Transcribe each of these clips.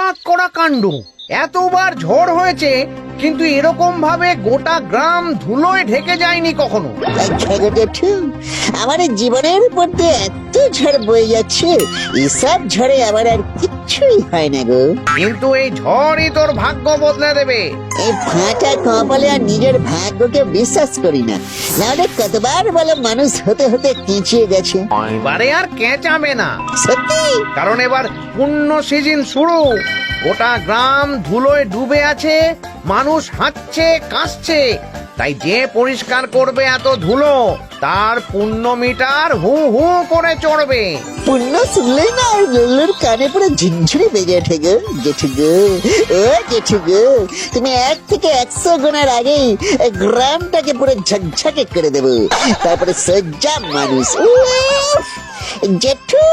অবাক করা কাণ্ড। এতবার ঝড় হয়েছে কিন্তু এরকম ভাবে গোটা গ্রাম ধুলোয় ঢেকে যায়নি কখনো। আমার জীবনের মধ্যে এত ঝড় বয়ে যাচ্ছে, এসব ঝড়ে আমার আর কিচ্ছুই হয় না গো। কিন্তু এই ঝড়ই তোর ভাগ্য বদলে দেবে। এই ফাঁকা কপালে আর নিজের ভাগ্যকে বিশ্বাস করি না। নাহলে কতবার বলে মানুষ হতে হতে কেঁচিয়ে গেছে। এবারে আর কেঁচাবে না, সত্যি কারণ এবার পূর্ণ সিজন শুরু। গোটা গ্রাম ধুলোয় ডুবে আছে, মানুষ হাঁটছে কাশছে। তাই যে পরিষ্কার করবে এত ধুলো, তার পুণ্য মিটার হু হু করে চড়বে। পুণ্য শুনলেই না লুল্লুর কানে পুরো ঝিনঝিনি বেজে ওঠে গো। জেঠু গো, ও জেঠু গো, তুমি 1 থেকে 100 গোনার আগেই গ্রামটাকে পুরো ঝকঝকে করে দেবো। তারপরে সজ্জা মানুষ। উফ! জেঠু,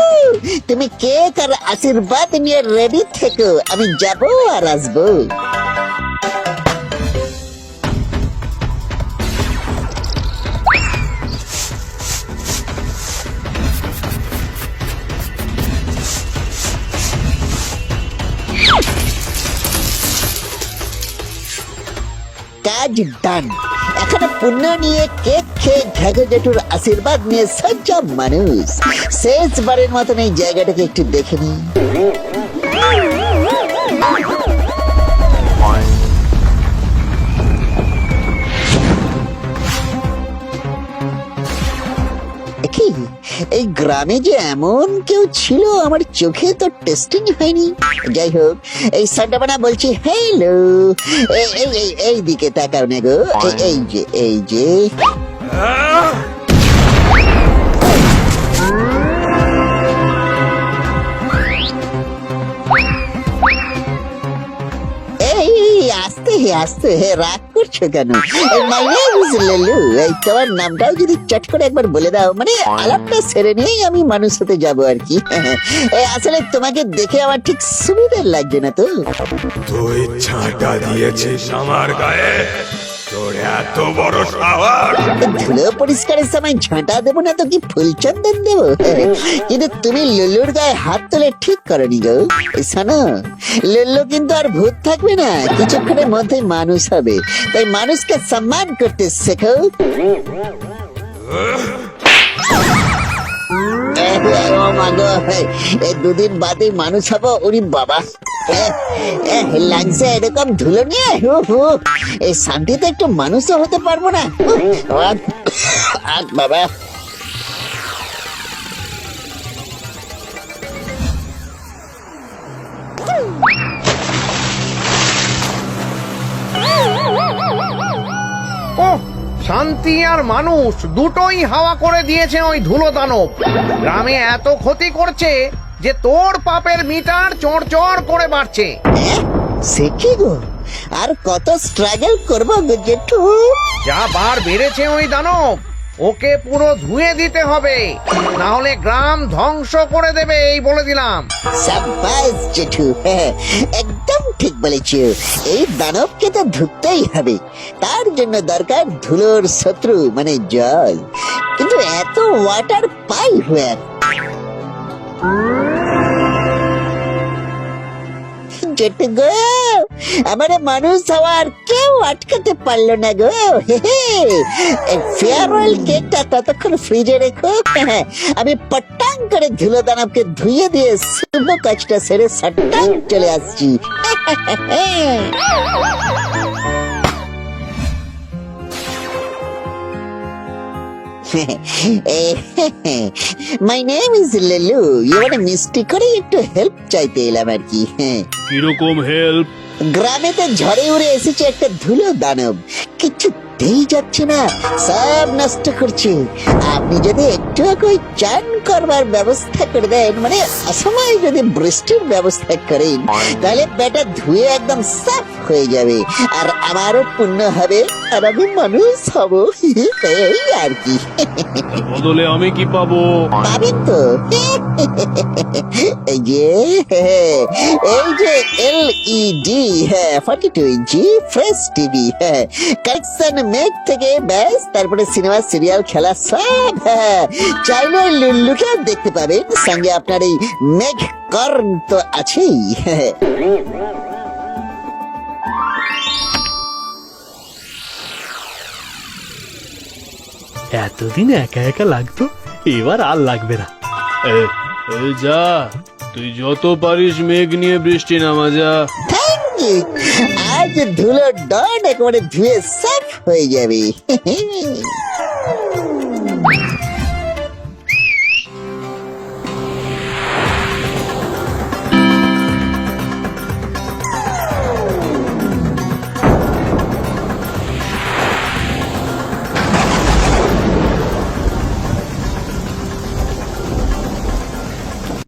তুমি কেক আর আশীর্বাদ নিয়ে রেডি থেকো, আমি যাবো আর আসবো। কাজ ডান। এখানে পুণ্য নিয়ে কেক খেয়ে ঘাগো জেঠুর আশীর্বাদ নিয়ে সজ্জা মানুষ শেষবারের মতন এই জায়গাটাকে একটু দেখে নি। কি এই গ্রামে যে এমন কেউ ছিল আমার চোখে তো টেস্টিং হয়নি। যাই হোক, এই সান্টাবানা বলছি হ্যালো, এই দিকে তাকাও না গো। এই যে আস্তে আস্তে রাগ করছো কেন? এই তোমার নামটাও যদি চট করে একবার বলে দাও, মানে আলাপটা সেরে নিয়েই আমি মানুষ হতে যাবো আর কি। আসলে তোমাকে দেখে আমার ঠিক সুবিধা লাগছে না তো। তুই ছাঁটা দিয়েছিস আমার গায়ে, তোর এত বড় সাহস! ধুলো পরিষ্কারের সময় ঝাঁটা দেবো না তো কি ফুলচন্দন দেবো? কিন্তু তুমি লুল্লুর গায়ে হাত তুলে ঠিক করনি গো। শোনো, লুল্লু কিন্তু আর ভূত থাকবে না, কিছুক্ষণের মধ্যে মানুষ হবে। তাই মানুষকে সম্মান করতে শেখো। দুদিন বাদে মানুষ হবো, ওরে বাবা। লাগছে এরকম ধুলো নিয়ে এই শান্তিতে একটু মানুষও হতে পারবো না বাবা। ওহ, শান্তি আর মানুষ দুটোই হাওয়া করে দিয়েছে ওই ধুলো দানব। গ্রামে এত ক্ষতি করছে যে তোর পাপের মিটার চড় করে বাড়ছে। সে কি গো, আর কত স্ট্রাগল করবো গো জেঠু? যা বার বেড়েছে ওই দানব, ওকে পুরো ধুয়ে দিতে হবে, না হলে গ্রাম ধ্বংস করে দেবে, এই বলে দিলাম। সাবাস জেঠু, একদম ঠিক বলেছো। এই দানবকে তো ধুতেই হবে। তার জন্য দরকার ধুলোর শত্রু মানে জল। কিন্তু এত ওয়াটার পাই হোয়ার? জেঠু গো, আমার মানুষ হওয়ার কেউ আটকাতে পারলো না গো। ফেয়ারওয়েল কেকটা ততক্ষণ ফ্রিজে রেখো, আমি পটাং করে ধুলো দানবকে ধুয়ে দিয়ে শুভ কাজটা সেরে সটাং চলে আসছি। My name is Lelu. এবারে মিষ্টি করে একটু হেল্প চাইতে এলাম আর কি। কিরকম হেল্প? গ্রামেতে ঝড়ে উড়ে এসেছে একটা ধুলো দানব, কিছুতেই যাচ্ছে না, সব নষ্ট করছে। আপনি যদি একটু কই চান করবার ব্যবস্থা করে দেন, মানে অসময় যদি বৃষ্টির ব্যবস্থা করেন, তাহলে বেটা ধুয়ে একদম সাফ হয়ে যাবে, আর আমারও পুণ্য হবে, আর আমি মানুষ হব, এই আর কি। বদলে আমি কি পাবো? পাবেন তো এই যে LED 42 ইঞ্চি ফ্রেশ টিভি, কালেকশন মেক থেকে ব্যাস, তারপরে সিনেমা সিরিয়াল খেলা সব। চাইলে লুল্লু ধুলোকেও দেখতে পাবেন, সঙ্গে আপনার এই মেঘ কর্ণ তো আছেই। এতদিন একা একা লাগতো, এবার আর লাগবে না। যা, তুই যত পারিস মেঘ নিয়ে বৃষ্টি নামা যা। Thank you. আজ ধুলো ডন একেবারে ধুয়ে সাফ হয়ে যাবে।